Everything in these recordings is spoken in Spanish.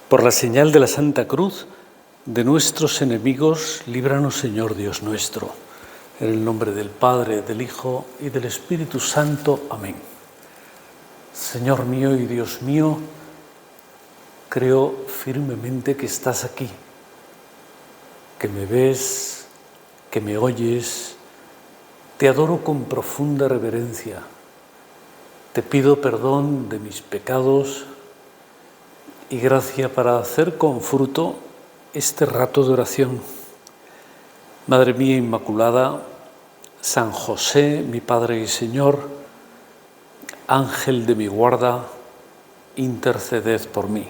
Por la señal de la Santa Cruz, de nuestros enemigos, líbranos, Señor Dios nuestro. En el nombre del Padre, del Hijo y del Espíritu Santo. Amén. Señor mío y Dios mío, creo firmemente que estás aquí, que me ves, que me oyes. Te adoro con profunda reverencia. Te pido perdón de mis pecados y gracia para hacer con fruto este rato de oración. Madre mía Inmaculada, San José, mi Padre y Señor, Ángel de mi guarda, interceded por mí.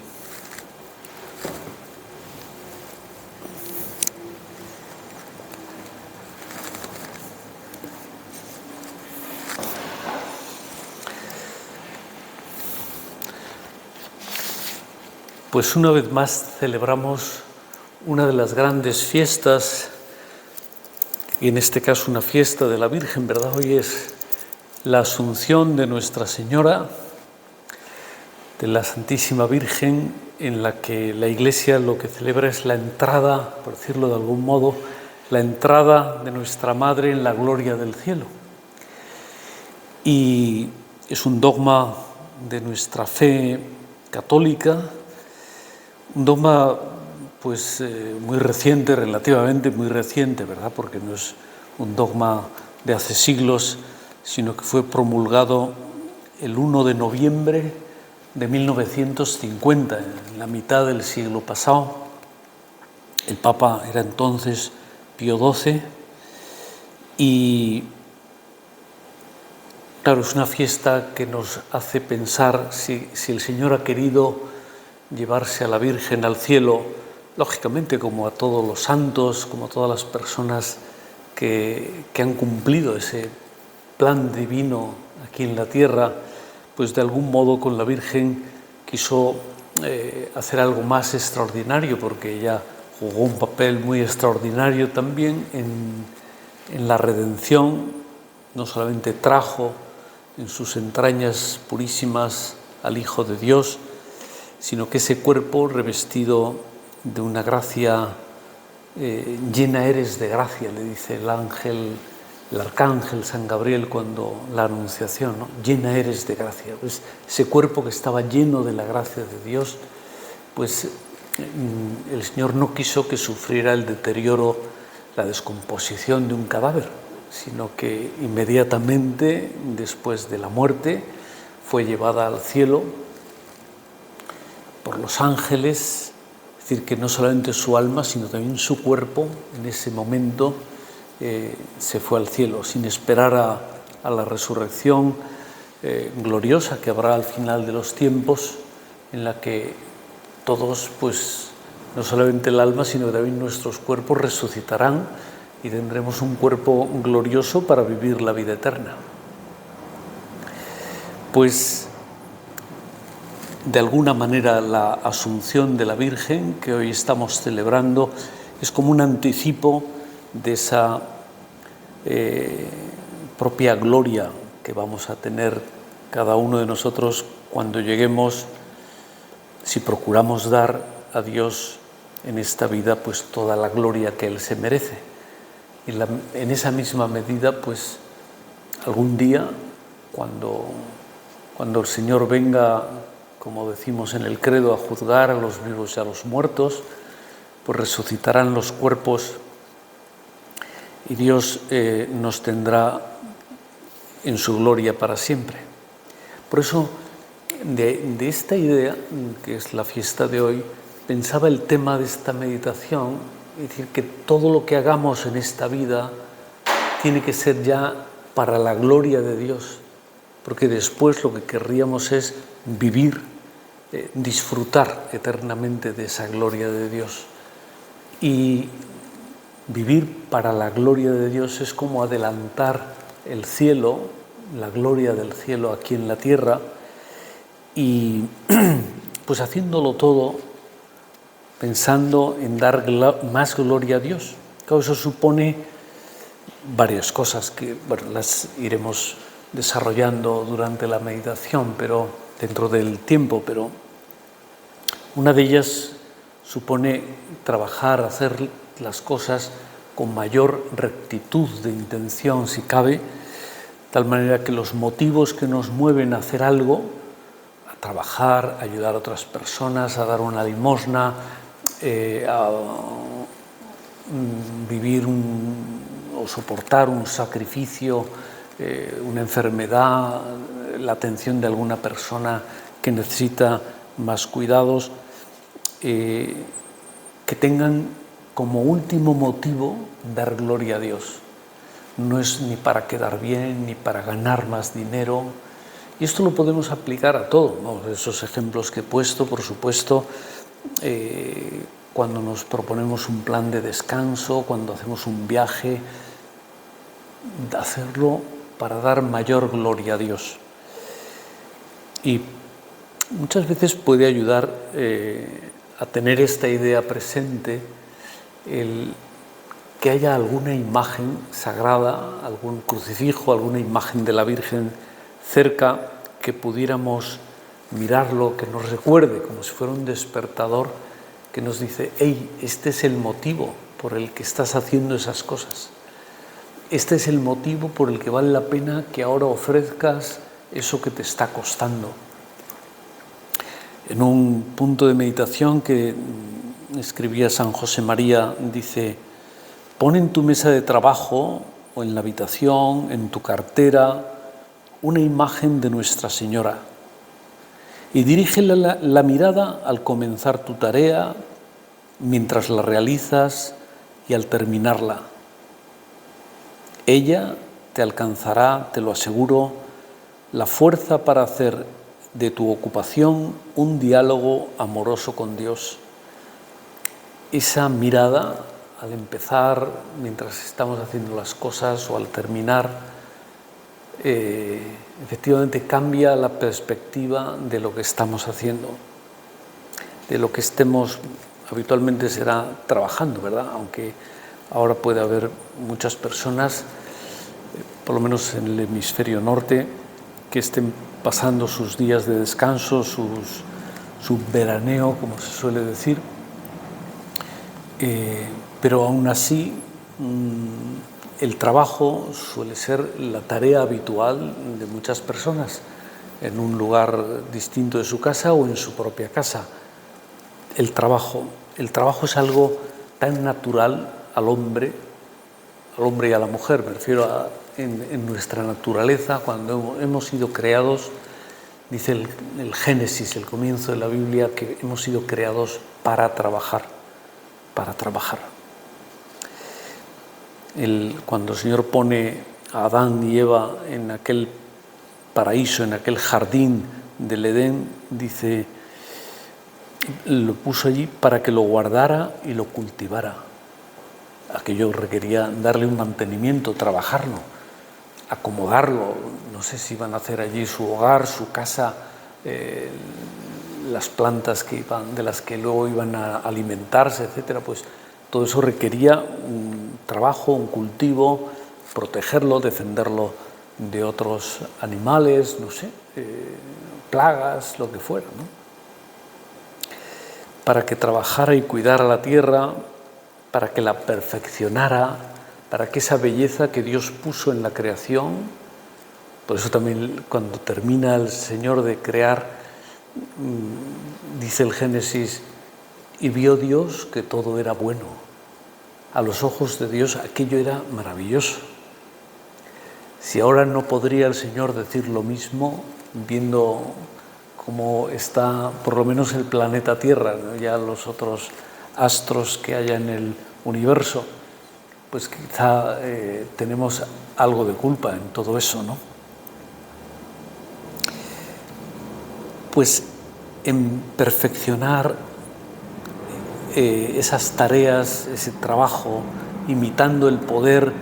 Pues una vez más celebramos una de las grandes fiestas, y en este caso una fiesta de la Virgen, ¿verdad? Hoy es la Asunción de Nuestra Señora, de la Santísima Virgen, en la que la Iglesia lo que celebra es la entrada, por decirlo de algún modo, la entrada de nuestra Madre en la gloria del cielo. Y es un dogma de nuestra fe católica, un dogma pues muy reciente, relativamente muy reciente, ¿verdad? Porque no es un dogma de hace siglos, sino que fue promulgado el 1 de noviembre de 1950, en la mitad del siglo pasado. El Papa era entonces Pío XII y, claro, es una fiesta que nos hace pensar si el Señor ha querido llevarse a la Virgen al cielo, lógicamente como a todos los santos, como a todas las personas que han cumplido ese plan divino aquí en la tierra, pues de algún modo con la Virgen quiso hacer algo más extraordinario, porque ella jugó un papel muy extraordinario también en la redención. No solamente trajo en sus entrañas purísimas al Hijo de Dios, sino que ese cuerpo revestido de una gracia, llena eres de gracia, le dice el ángel, el arcángel San Gabriel cuando la anunciación, ¿no? Llena eres de gracia. Pues ese cuerpo que estaba lleno de la gracia de Dios, pues el Señor no quiso que sufriera el deterioro, la descomposición de un cadáver, sino que inmediatamente después de la muerte fue llevada al cielo por los ángeles, es decir, que no solamente su alma, sino también su cuerpo, en ese momento se fue al cielo, sin esperar a la resurrección gloriosa que habrá al final de los tiempos, en la que todos, pues, no solamente el alma, sino también nuestros cuerpos resucitarán y tendremos un cuerpo glorioso para vivir la vida eterna. Pues, de alguna manera, la Asunción de la Virgen que hoy estamos celebrando es como un anticipo de esa propia gloria que vamos a tener cada uno de nosotros cuando lleguemos, si procuramos dar a Dios en esta vida pues toda la gloria que Él se merece. Y en esa misma medida, pues algún día, cuando el Señor venga, como decimos en el credo, a juzgar a los vivos y a los muertos, pues resucitarán los cuerpos y Dios nos tendrá en su gloria para siempre. Por eso, de esta idea, que es la fiesta de hoy, pensaba el tema de esta meditación, es decir, que todo lo que hagamos en esta vida tiene que ser ya para la gloria de Dios, porque después lo que querríamos es vivir, disfrutar eternamente de esa gloria de Dios. Y vivir para la gloria de Dios es como adelantar el cielo, la gloria del cielo aquí en la tierra, y pues haciéndolo todo pensando en dar más gloria a Dios. Claro, eso supone varias cosas que, bueno, las iremos desarrollando durante la meditación, pero dentro del tiempo, pero Una de ellas supone trabajar, hacer las cosas con mayor rectitud de intención, si cabe, de tal manera que los motivos que nos mueven a hacer algo, a trabajar, a ayudar a otras personas, a dar una limosna, a vivir o soportar un sacrificio, una enfermedad, la atención de alguna persona que necesita más cuidados, que tengan como último motivo dar gloria a Dios. No es ni para quedar bien, ni para ganar más dinero. Y esto lo podemos aplicar a todo, ¿no? Esos ejemplos que he puesto, por supuesto, cuando nos proponemos un plan de descanso, cuando hacemos un viaje, hacerlo para dar mayor gloria a Dios. Y muchas veces puede ayudar a tener esta idea presente el que haya alguna imagen sagrada, algún crucifijo, alguna imagen de la Virgen cerca, que pudiéramos mirarlo, que nos recuerde, como si fuera un despertador, que nos dice: hey, este es el motivo por el que estás haciendo esas cosas. Este es el motivo por el que vale la pena que ahora ofrezcas eso que te está costando. En un punto de meditación que escribía San José María, dice: pon en tu mesa de trabajo o en la habitación, en tu cartera, una imagen de Nuestra Señora y dirígele la mirada al comenzar tu tarea, mientras la realizas y al terminarla. Ella te alcanzará, te lo aseguro, la fuerza para hacer de tu ocupación un diálogo amoroso con Dios. Esa mirada, al empezar, mientras estamos haciendo las cosas, o al terminar, efectivamente cambia la perspectiva de lo que estamos haciendo, de lo que estemos, habitualmente será trabajando, ¿verdad? Aunque ahora puede haber muchas personas, por lo menos en el hemisferio norte, que estén pasando sus días de descanso, su veraneo, como se suele decir, pero aún así el trabajo suele ser la tarea habitual de muchas personas en un lugar distinto de su casa o en su propia casa. El trabajo es algo tan natural al hombre y a la mujer, me refiero en nuestra naturaleza, cuando hemos sido creados. Dice el Génesis, el comienzo de la Biblia, que hemos sido creados para trabajar. Cuando el Señor pone a Adán y Eva en aquel paraíso, en aquel jardín del Edén, dice, lo puso allí para que lo guardara y lo cultivara. Aquello requería darle un mantenimiento, trabajarlo, acomodarlo. No sé si iban a hacer allí su hogar, su casa, las plantas de las que luego iban a alimentarse, etcétera. Pues todo eso requería un trabajo, un cultivo, protegerlo, defenderlo de otros animales, no sé, plagas, lo que fuera, ¿no? Para que trabajara y cuidara la tierra, para que la perfeccionara, para que esa belleza que Dios puso en la creación. Por eso también cuando termina el Señor de crear, dice el Génesis, y vio Dios que todo era bueno. A los ojos de Dios aquello era maravilloso. Si ahora no podría el Señor decir lo mismo, viendo cómo está por lo menos el planeta Tierra, ¿no? Ya los otros astros que haya en el universo, pues quizá tenemos algo de culpa en todo eso, ¿no? Pues en perfeccionar esas tareas, ese trabajo, imitando el poder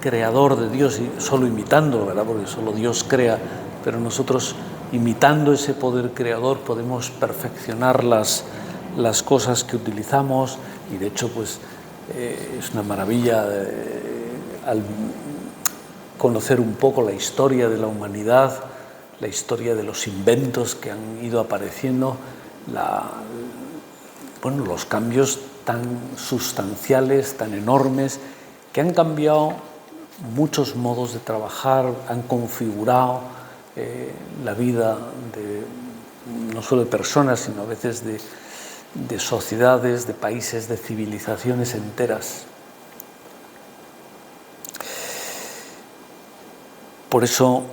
creador de Dios, y solo imitándolo, ¿verdad? Porque solo Dios crea, pero nosotros, imitando ese poder creador, podemos perfeccionar las cosas que utilizamos. Y de hecho, pues es una maravilla al conocer un poco la historia de la humanidad, la historia de los inventos que han ido apareciendo, bueno, los cambios tan sustanciales, tan enormes, que han cambiado muchos modos de trabajar, han configurado la vida no solo de personas, sino a veces de sociedades, de países, de civilizaciones enteras. Por eso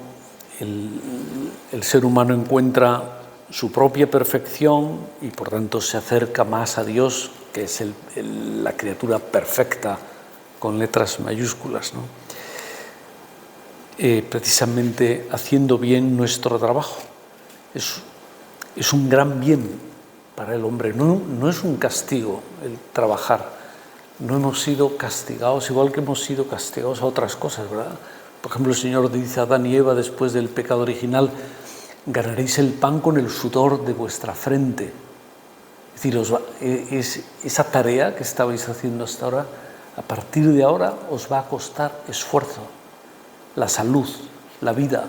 el ser humano encuentra su propia perfección y por tanto se acerca más a Dios, que es la criatura perfecta con letras mayúsculas, ¿no? Precisamente haciendo bien nuestro trabajo. Es un gran bien para el hombre, no es un castigo el trabajar. No hemos sido castigados igual que hemos sido castigados a otras cosas, ¿verdad? Por ejemplo, el Señor dice a Adán y Eva después del pecado original: ganaréis el pan con el sudor de vuestra frente. Es decir, esa tarea que estabais haciendo hasta ahora, a partir de ahora os va a costar esfuerzo, la salud, la vida,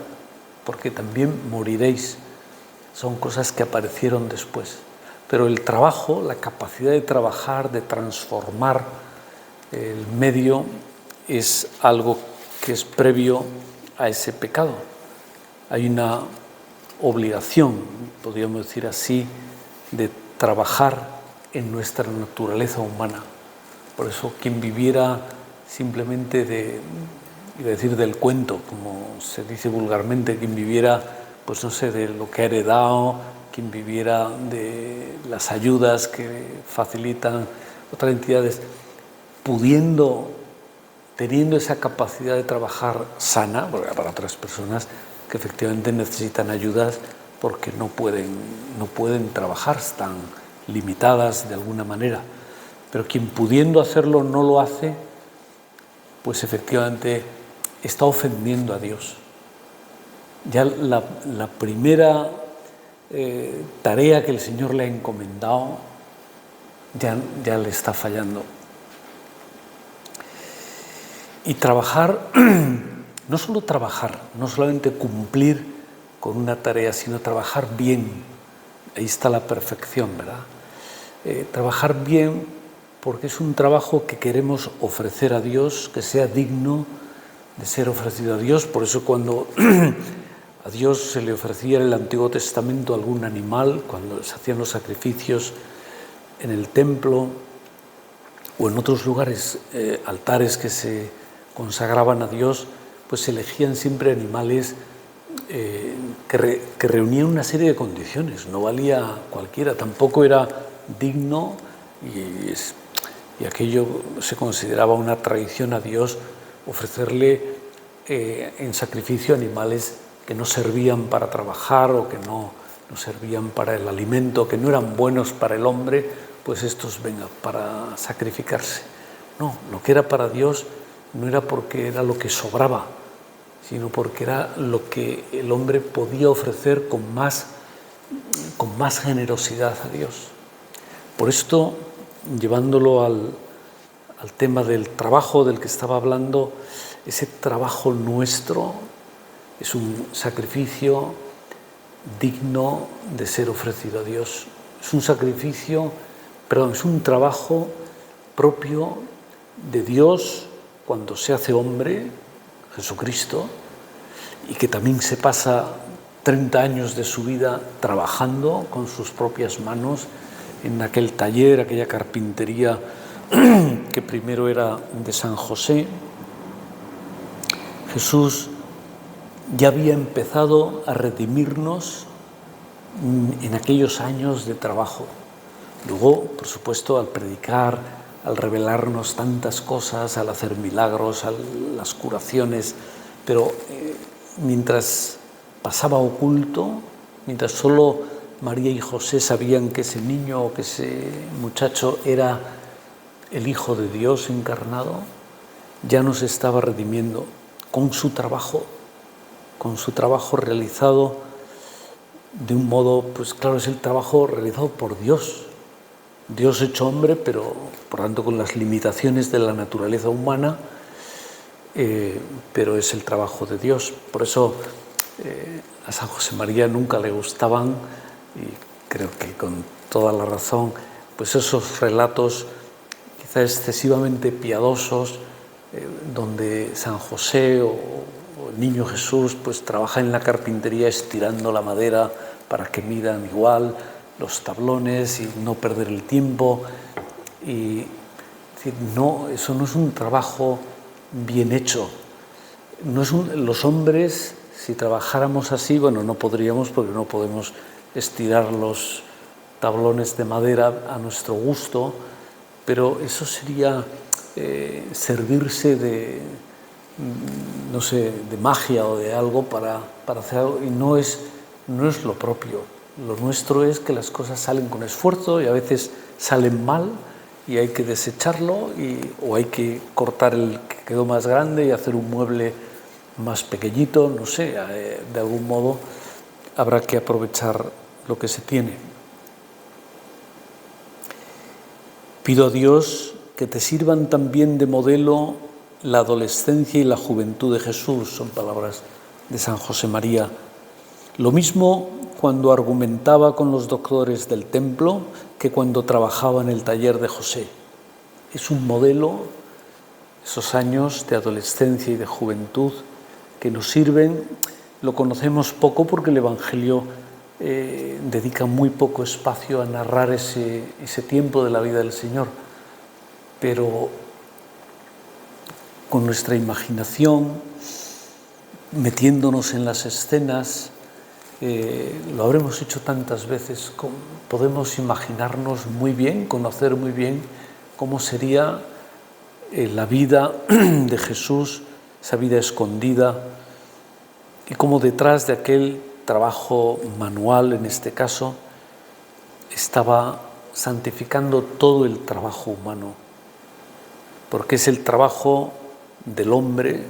porque también moriréis. Son cosas que aparecieron después. Pero el trabajo, la capacidad de trabajar, de transformar el medio, es algo que es previo a ese pecado. Hay una obligación, podríamos decir así, de trabajar en nuestra naturaleza humana. Por eso quien viviera simplemente del cuento, como se dice vulgarmente, quien viviera, pues no sé, de lo que ha heredado, quien viviera de las ayudas que facilitan otras entidades, teniendo esa capacidad de trabajar sana, porque para otras personas que efectivamente necesitan ayudas porque no pueden trabajar, están limitadas de alguna manera. Pero quien pudiendo hacerlo no lo hace, pues efectivamente está ofendiendo a Dios. Ya la primera tarea que el Señor le ha encomendado ya le está fallando. Y trabajar, no solo trabajar, no solamente cumplir con una tarea, sino trabajar bien. Ahí está la perfección, ¿verdad? Trabajar bien porque es un trabajo que queremos ofrecer a Dios, que sea digno de ser ofrecido a Dios. Por eso cuando a Dios se le ofrecía en el Antiguo Testamento algún animal, cuando se hacían los sacrificios en el templo o en otros lugares, altares que se consagraban a Dios, pues se elegían siempre animales que reunían una serie de condiciones. No valía cualquiera, tampoco era digno y aquello se consideraba una traición a Dios, ofrecerle en sacrificio animales que no servían para trabajar o que no servían para el alimento, que no eran buenos para el hombre, pues estos vengan para sacrificarse. No, lo que era para Dios no era porque era lo que sobraba, sino porque era lo que el hombre podía ofrecer con más generosidad a Dios. Por esto, llevándolo al tema del trabajo del que estaba hablando, ese trabajo nuestro es un sacrificio digno de ser ofrecido a Dios. Es un trabajo propio de Dios cuando se hace hombre, Jesucristo, y que también se pasa 30 años de su vida trabajando con sus propias manos en aquel taller, aquella carpintería que primero era de San José. Jesús ya había empezado a redimirnos en aquellos años de trabajo. Luego, por supuesto, al predicar, al revelarnos tantas cosas, al hacer milagros, a las curaciones, pero mientras pasaba oculto, mientras solo María y José sabían que ese niño o que ese muchacho era el Hijo de Dios encarnado, ya nos estaba redimiendo con su trabajo realizado de un modo, pues claro, es el trabajo realizado por Dios. Dios hecho hombre, pero por tanto con las limitaciones de la naturaleza humana, pero es el trabajo de Dios. Por eso a San José María nunca le gustaban, y creo que con toda la razón, pues esos relatos quizá excesivamente piadosos, donde San José o el niño Jesús pues trabaja en la carpintería estirando la madera para que midan igual los tablones y no perder el tiempo. Y es decir, no, eso no es un trabajo bien hecho. No es los hombres, si trabajáramos así, bueno, no podríamos, porque no podemos estirar los tablones de madera a nuestro gusto, pero eso sería servirse de, no sé, de magia o de algo para hacer algo, y no es lo propio. Lo nuestro es que las cosas salen con esfuerzo y a veces salen mal y hay que desecharlo o hay que cortar el que quedó más grande y hacer un mueble más pequeñito, no sé, de algún modo habrá que aprovechar lo que se tiene. Pido a Dios que te sirvan también de modelo la adolescencia y la juventud de Jesús, son palabras de San José María. Lo mismo cuando argumentaba con los doctores del templo que cuando trabajaba en el taller de José. Es un modelo, esos años de adolescencia y de juventud que nos sirven. Lo conocemos poco porque el Evangelio dedica muy poco espacio a narrar ese tiempo de la vida del Señor, pero con nuestra imaginación, metiéndonos en las escenas, lo habremos hecho tantas veces, podemos imaginarnos muy bien, conocer muy bien cómo sería la vida de Jesús, esa vida escondida, y cómo detrás de aquel trabajo manual, en este caso, estaba santificando todo el trabajo humano, porque es el trabajo del hombre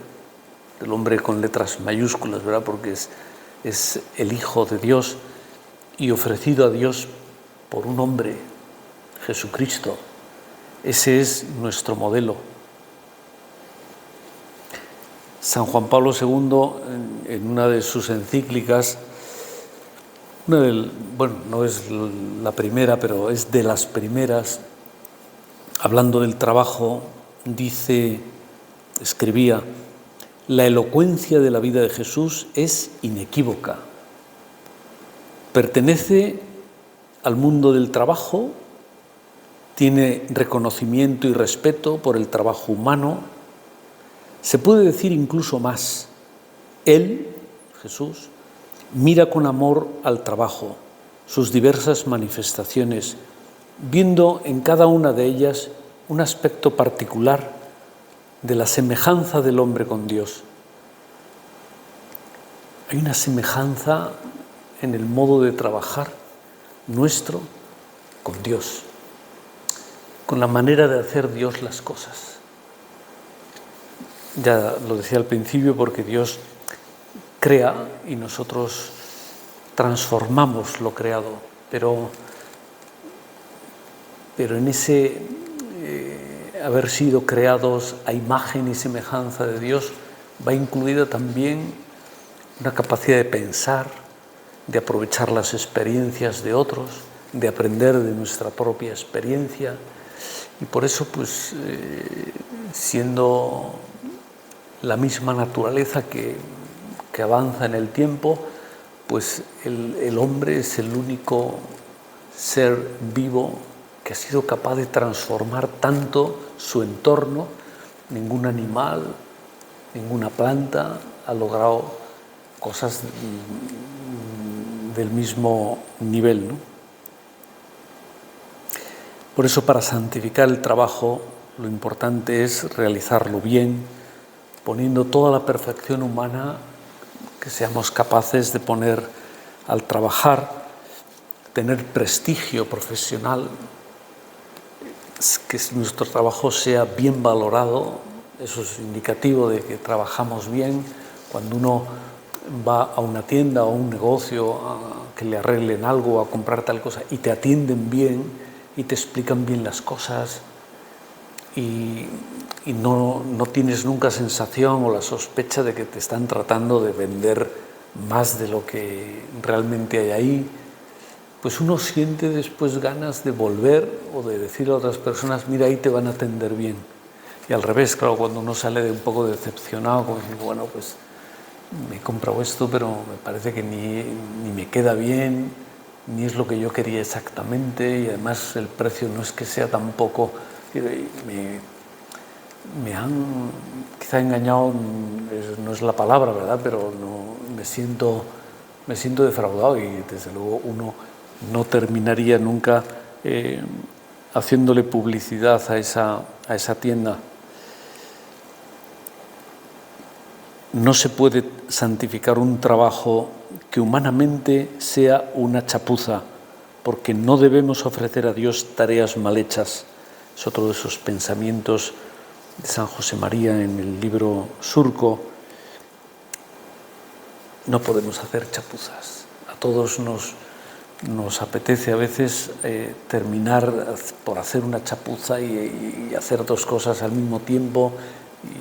con letras mayúsculas, ¿verdad? Porque es el Hijo de Dios y ofrecido a Dios por un hombre, Jesucristo. Ese es nuestro modelo. San Juan Pablo II, en una de sus encíclicas, no es la primera, pero es de las primeras, hablando del trabajo, escribía: la elocuencia de la vida de Jesús es inequívoca. Pertenece al mundo del trabajo, tiene reconocimiento y respeto por el trabajo humano. Se puede decir incluso más. Él, Jesús, mira con amor al trabajo, sus diversas manifestaciones, viendo en cada una de ellas un aspecto particular de la semejanza del hombre con Dios. Hay una semejanza en el modo de trabajar nuestro con Dios, con la manera de hacer Dios las cosas. Ya lo decía al principio, porque Dios crea y nosotros transformamos lo creado, pero en ese haber sido creados a imagen y semejanza de Dios va incluida también una capacidad de pensar, de aprovechar las experiencias de otros, de aprender de nuestra propia experiencia. Y por eso, pues, siendo la misma naturaleza que avanza en el tiempo, pues el hombre es el único ser vivo que ha sido capaz de transformar tanto su entorno. Ningún animal, ninguna planta ha logrado cosas del mismo nivel, ¿no? Por eso, para santificar el trabajo, lo importante es realizarlo bien, poniendo toda la perfección humana que seamos capaces de poner al trabajar, tener prestigio profesional, que nuestro trabajo sea bien valorado. Eso es indicativo de que trabajamos bien. Cuando uno va a una tienda o a un negocio a que le arreglen algo, a comprar tal cosa, y te atienden bien y te explican bien las cosas, y no tienes nunca sensación o la sospecha de que te están tratando de vender más de lo que realmente hay ahí, pues uno siente después ganas de volver o de decirle a otras personas, mira, ahí te van a atender bien. Y al revés, claro, cuando uno sale de un poco decepcionado, como diciendo, bueno, pues me he comprado esto, pero me parece que ni me queda bien, ni es lo que yo quería exactamente, y además el precio no es que sea tampoco... Me han quizá engañado, no es la palabra, ¿verdad? Pero no, me siento defraudado, y desde luego uno no terminaría nunca haciéndole publicidad a esa tienda. No se puede santificar un trabajo que humanamente sea una chapuza, porque no debemos ofrecer a Dios tareas mal hechas. Es otro de esos pensamientos de San José María en el libro Surco. No podemos hacer chapuzas. A todos nos apetece a veces terminar por hacer una chapuza y hacer dos cosas al mismo tiempo,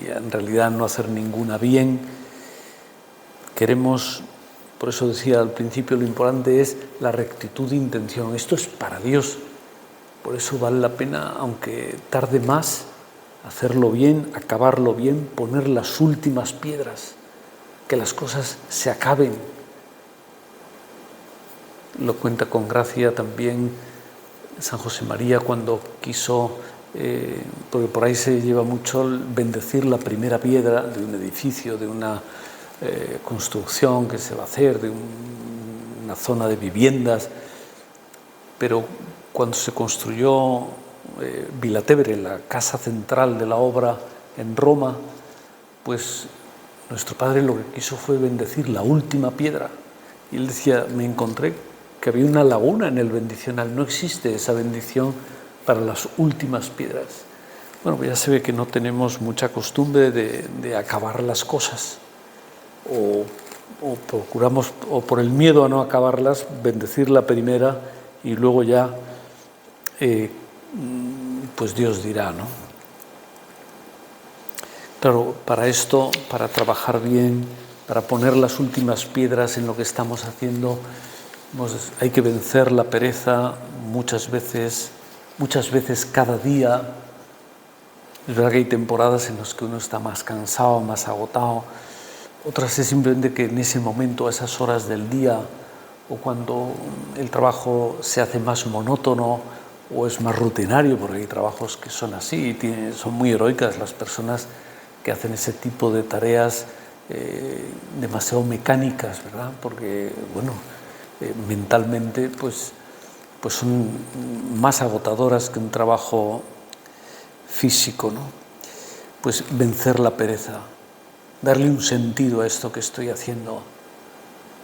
y en realidad no hacer ninguna bien. Queremos, por eso decía al principio, lo importante es la rectitud de intención. Esto es para Dios, por eso vale la pena, aunque tarde más, hacerlo bien, acabarlo bien, poner las últimas piedras, que las cosas se acaben. Lo cuenta con gracia también San José María cuando quiso, porque por ahí se lleva mucho bendecir la primera piedra de un edificio, de una construcción que se va a hacer, de una zona de viviendas, pero cuando se construyó Vilatevere, la casa central de la obra en Roma, pues nuestro padre lo que quiso fue bendecir la última piedra. Y él decía, me encontré que había una laguna en el bendicional, no existe esa bendición para las últimas piedras. Bueno, pues ya se ve que no tenemos mucha costumbre de acabar las cosas, o procuramos, o por el miedo a no acabarlas, bendecir la primera y luego ya pues Dios dirá, ¿no? Claro, para esto, para trabajar bien, para poner las últimas piedras en lo que estamos haciendo, hay que vencer la pereza muchas veces cada día. Es verdad que hay temporadas en las que uno está más cansado, más agotado. Otras es simplemente que en ese momento, a esas horas del día, o cuando el trabajo se hace más monótono o es más rutinario, porque hay trabajos que son así, son muy heroicas las personas que hacen ese tipo de tareas demasiado mecánicas, ¿verdad? Porque, bueno, mentalmente pues son más agotadoras que un trabajo físico, ¿no? Pues vencer la pereza, darle un sentido a esto que estoy haciendo,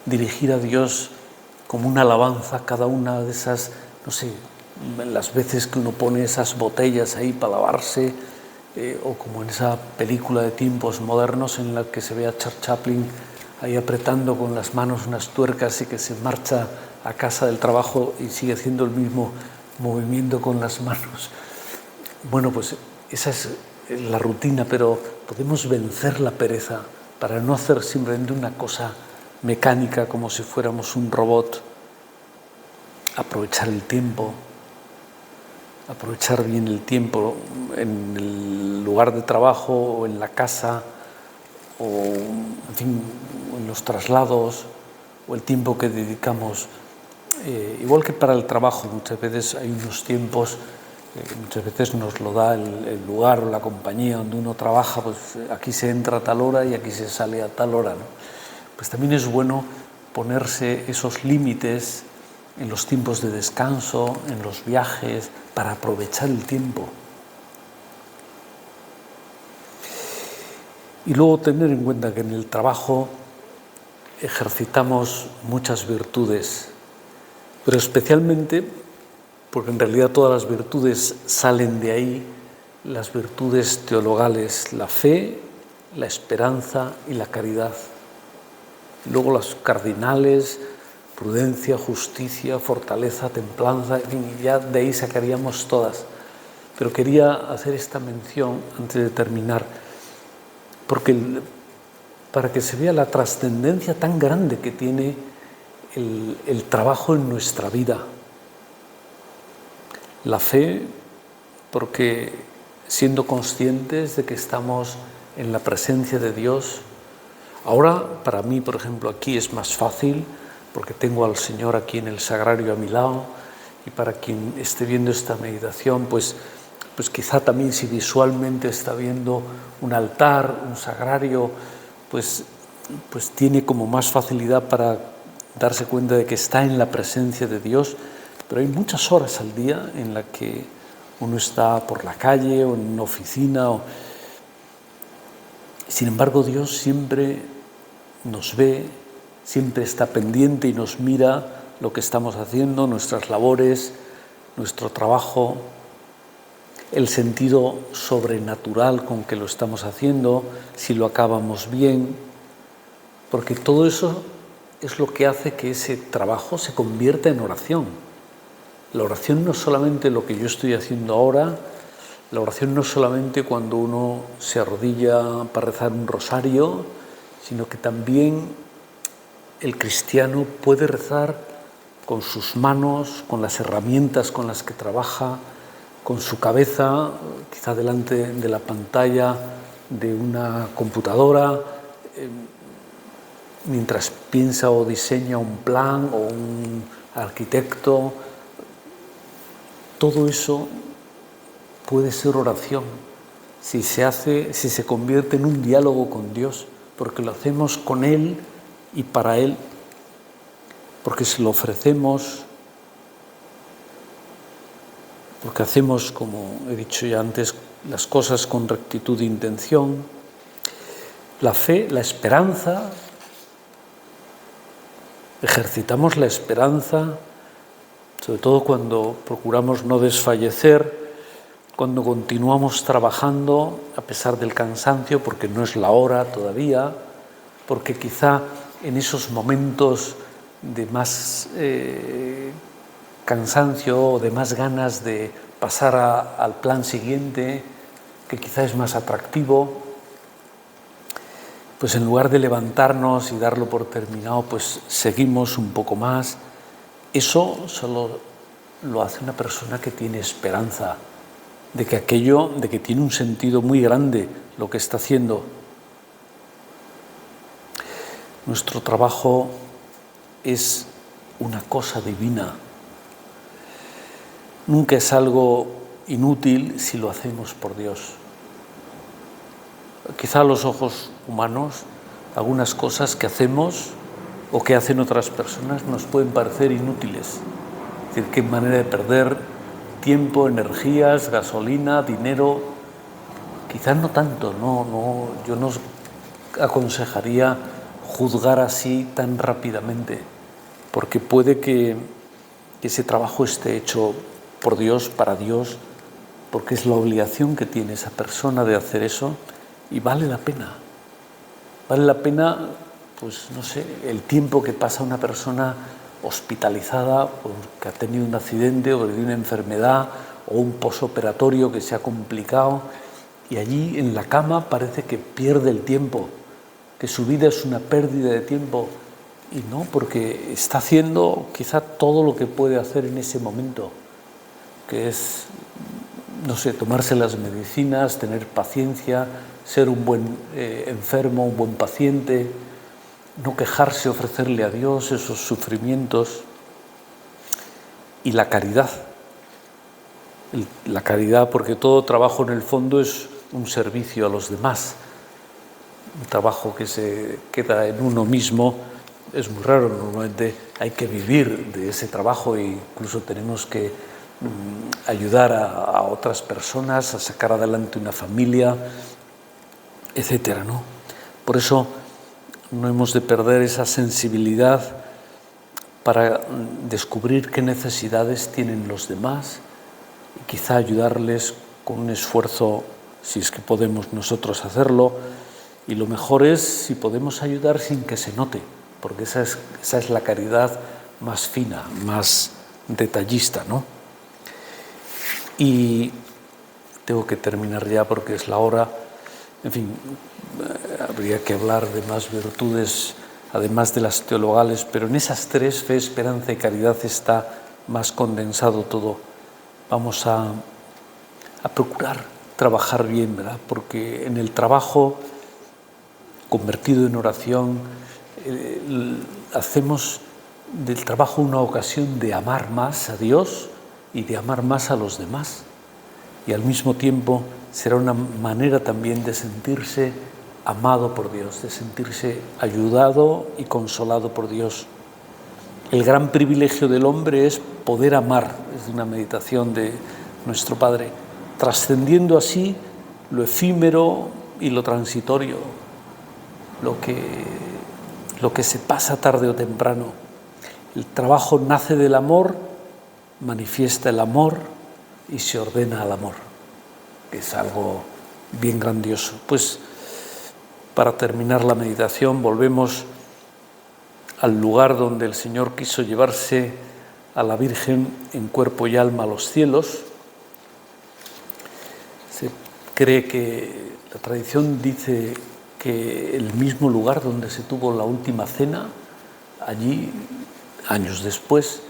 dirigir a Dios como una alabanza cada una de esas, no sé, las veces que uno pone esas botellas ahí para lavarse, o como en esa película de tiempos modernos en la que se ve a Charles Chaplin ahí apretando con las manos unas tuercas y que se marcha a casa del trabajo y sigue haciendo el mismo movimiento con las manos. Bueno, pues esa es la rutina, pero podemos vencer la pereza para no hacer simplemente una cosa mecánica como si fuéramos un robot. Aprovechar el tiempo, aprovechar bien el tiempo en el lugar de trabajo o en la casa, o en fin, en los traslados, o el tiempo que dedicamos. Igual que para el trabajo, muchas veces hay unos tiempos, muchas veces nos lo da el lugar o la compañía donde uno trabaja, pues aquí se entra a tal hora y aquí se sale a tal hora, ¿no? Pues también es bueno ponerse esos límites en los tiempos de descanso, en los viajes, para aprovechar el tiempo. Y luego tener en cuenta que en el trabajo ejercitamos muchas virtudes, pero especialmente, porque en realidad todas las virtudes salen de ahí, las virtudes teologales, la fe, la esperanza y la caridad. Luego las cardinales, prudencia, justicia, fortaleza, templanza, en fin, ya de ahí sacaríamos todas. Pero quería hacer esta mención antes de terminar, porque para que se vea la trascendencia tan grande que tiene el trabajo en nuestra vida. La fe, porque siendo conscientes de que estamos en la presencia de Dios, ahora para mí, por ejemplo, aquí es más fácil porque tengo al Señor aquí en el sagrario a mi lado, y para quien esté viendo esta meditación, pues quizá también si visualmente está viendo un altar, un sagrario, pues tiene como más facilidad para darse cuenta de que está en la presencia de Dios. Pero hay muchas horas al día en las que uno está por la calle o en una oficina. Sin embargo, Dios siempre nos ve, siempre está pendiente y nos mira lo que estamos haciendo, nuestras labores, nuestro trabajo, el sentido sobrenatural con que lo estamos haciendo, si lo acabamos bien, porque todo eso es lo que hace que ese trabajo se convierta en oración. La oración no es solamente lo que yo estoy haciendo ahora, la oración no es solamente cuando uno se arrodilla para rezar un rosario, sino que también el cristiano puede rezar con sus manos, con las herramientas con las que trabaja, con su cabeza, quizá delante de la pantalla de una computadora, mientras piensa o diseña un plan o un arquitecto. Todo eso puede ser oración si se convierte en un diálogo con Dios, porque lo hacemos con Él y para Él, porque se lo ofrecemos, porque hacemos, como he dicho ya antes, las cosas con rectitud de intención. La fe, la esperanza, ejercitamos la esperanza, sobre todo cuando procuramos no desfallecer, cuando continuamos trabajando a pesar del cansancio, porque no es la hora todavía, porque quizá en esos momentos de más cansancio o de más ganas de pasar al plan siguiente, que quizá es más atractivo, pues en lugar de levantarnos y darlo por terminado, pues seguimos un poco más. Eso solo lo hace una persona que tiene esperanza de que tiene un sentido muy grande lo que está haciendo. Nuestro trabajo es una cosa divina. Nunca es algo inútil si lo hacemos por Dios. Quizá a los ojos humanos, algunas cosas que hacemos o que hacen otras personas nos pueden parecer inútiles. Es decir, qué manera de perder tiempo, energías, gasolina, dinero. Quizás no tanto, yo no aconsejaría juzgar así tan rápidamente, porque puede que ese trabajo esté hecho por Dios, para Dios, porque es la obligación que tiene esa persona de hacer eso, y vale la pena. Vale la pena, pues no sé, el tiempo que pasa una persona hospitalizada porque ha tenido un accidente o de una enfermedad o un posoperatorio que se ha complicado, y allí en la cama parece que pierde el tiempo, que su vida es una pérdida de tiempo, y no, porque está haciendo quizá todo lo que puede hacer en ese momento, que es, no sé, tomarse las medicinas, tener paciencia, ser un buen enfermo, un buen paciente, no quejarse, ofrecerle a Dios esos sufrimientos. Y la caridad. La caridad, porque todo trabajo en el fondo es un servicio a los demás. Un trabajo que se queda en uno mismo es muy raro. Normalmente hay que vivir de ese trabajo e incluso tenemos que ayudar a otras personas a sacar adelante una familia, etcétera, ¿no? Por eso no hemos de perder esa sensibilidad para descubrir qué necesidades tienen los demás y quizá ayudarles con un esfuerzo, si es que podemos nosotros hacerlo, y lo mejor es si podemos ayudar sin que se note, porque esa es la caridad más fina, más detallista, ¿no? Y tengo que terminar ya porque es la hora. En fin, habría que hablar de más virtudes además de las teologales, pero en esas tres, fe, esperanza y caridad, está más condensado todo. Vamos a procurar trabajar bien, ¿verdad? Porque en el trabajo convertido en oración hacemos del trabajo una ocasión de amar más a Dios y de amar más a los demás. Y al mismo tiempo será una manera también de sentirse amado por Dios, de sentirse ayudado y consolado por Dios. El gran privilegio del hombre es poder amar, es una meditación de nuestro Padre, trascendiendo así lo efímero y lo transitorio, lo que se pasa tarde o temprano. El trabajo nace del amor, manifiesta el amor y se ordena al amor, que es algo bien grandioso. Pues para terminar la meditación volvemos al lugar donde el Señor quiso llevarse a la Virgen en cuerpo y alma a los cielos. Se cree que la tradición dice que el mismo lugar donde se tuvo la última cena, allí, años después,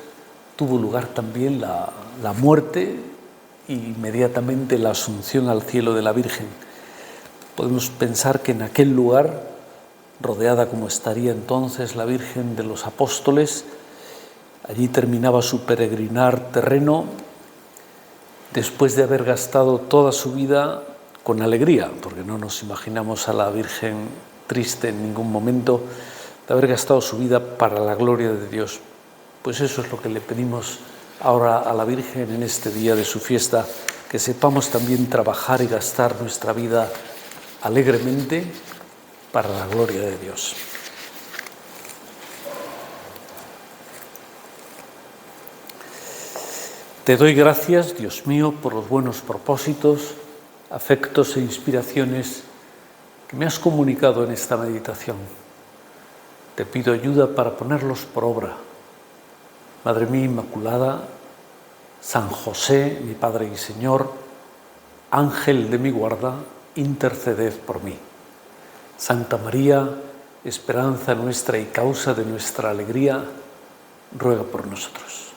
tuvo lugar también la muerte e inmediatamente la asunción al cielo de la Virgen. Podemos pensar que en aquel lugar, rodeada como estaría entonces la Virgen de los Apóstoles, allí terminaba su peregrinar terreno después de haber gastado toda su vida con alegría, porque no nos imaginamos a la Virgen triste en ningún momento, de haber gastado su vida para la gloria de Dios. Pues eso es lo que le pedimos ahora a la Virgen en este día de su fiesta, que sepamos también trabajar y gastar nuestra vida alegremente para la gloria de Dios. Te doy gracias, Dios mío, por los buenos propósitos, afectos e inspiraciones que me has comunicado en esta meditación. Te pido ayuda para ponerlos por obra. Madre mía Inmaculada, San José, mi Padre y Señor, Ángel de mi guarda, interceded por mí. Santa María, esperanza nuestra y causa de nuestra alegría, ruega por nosotros.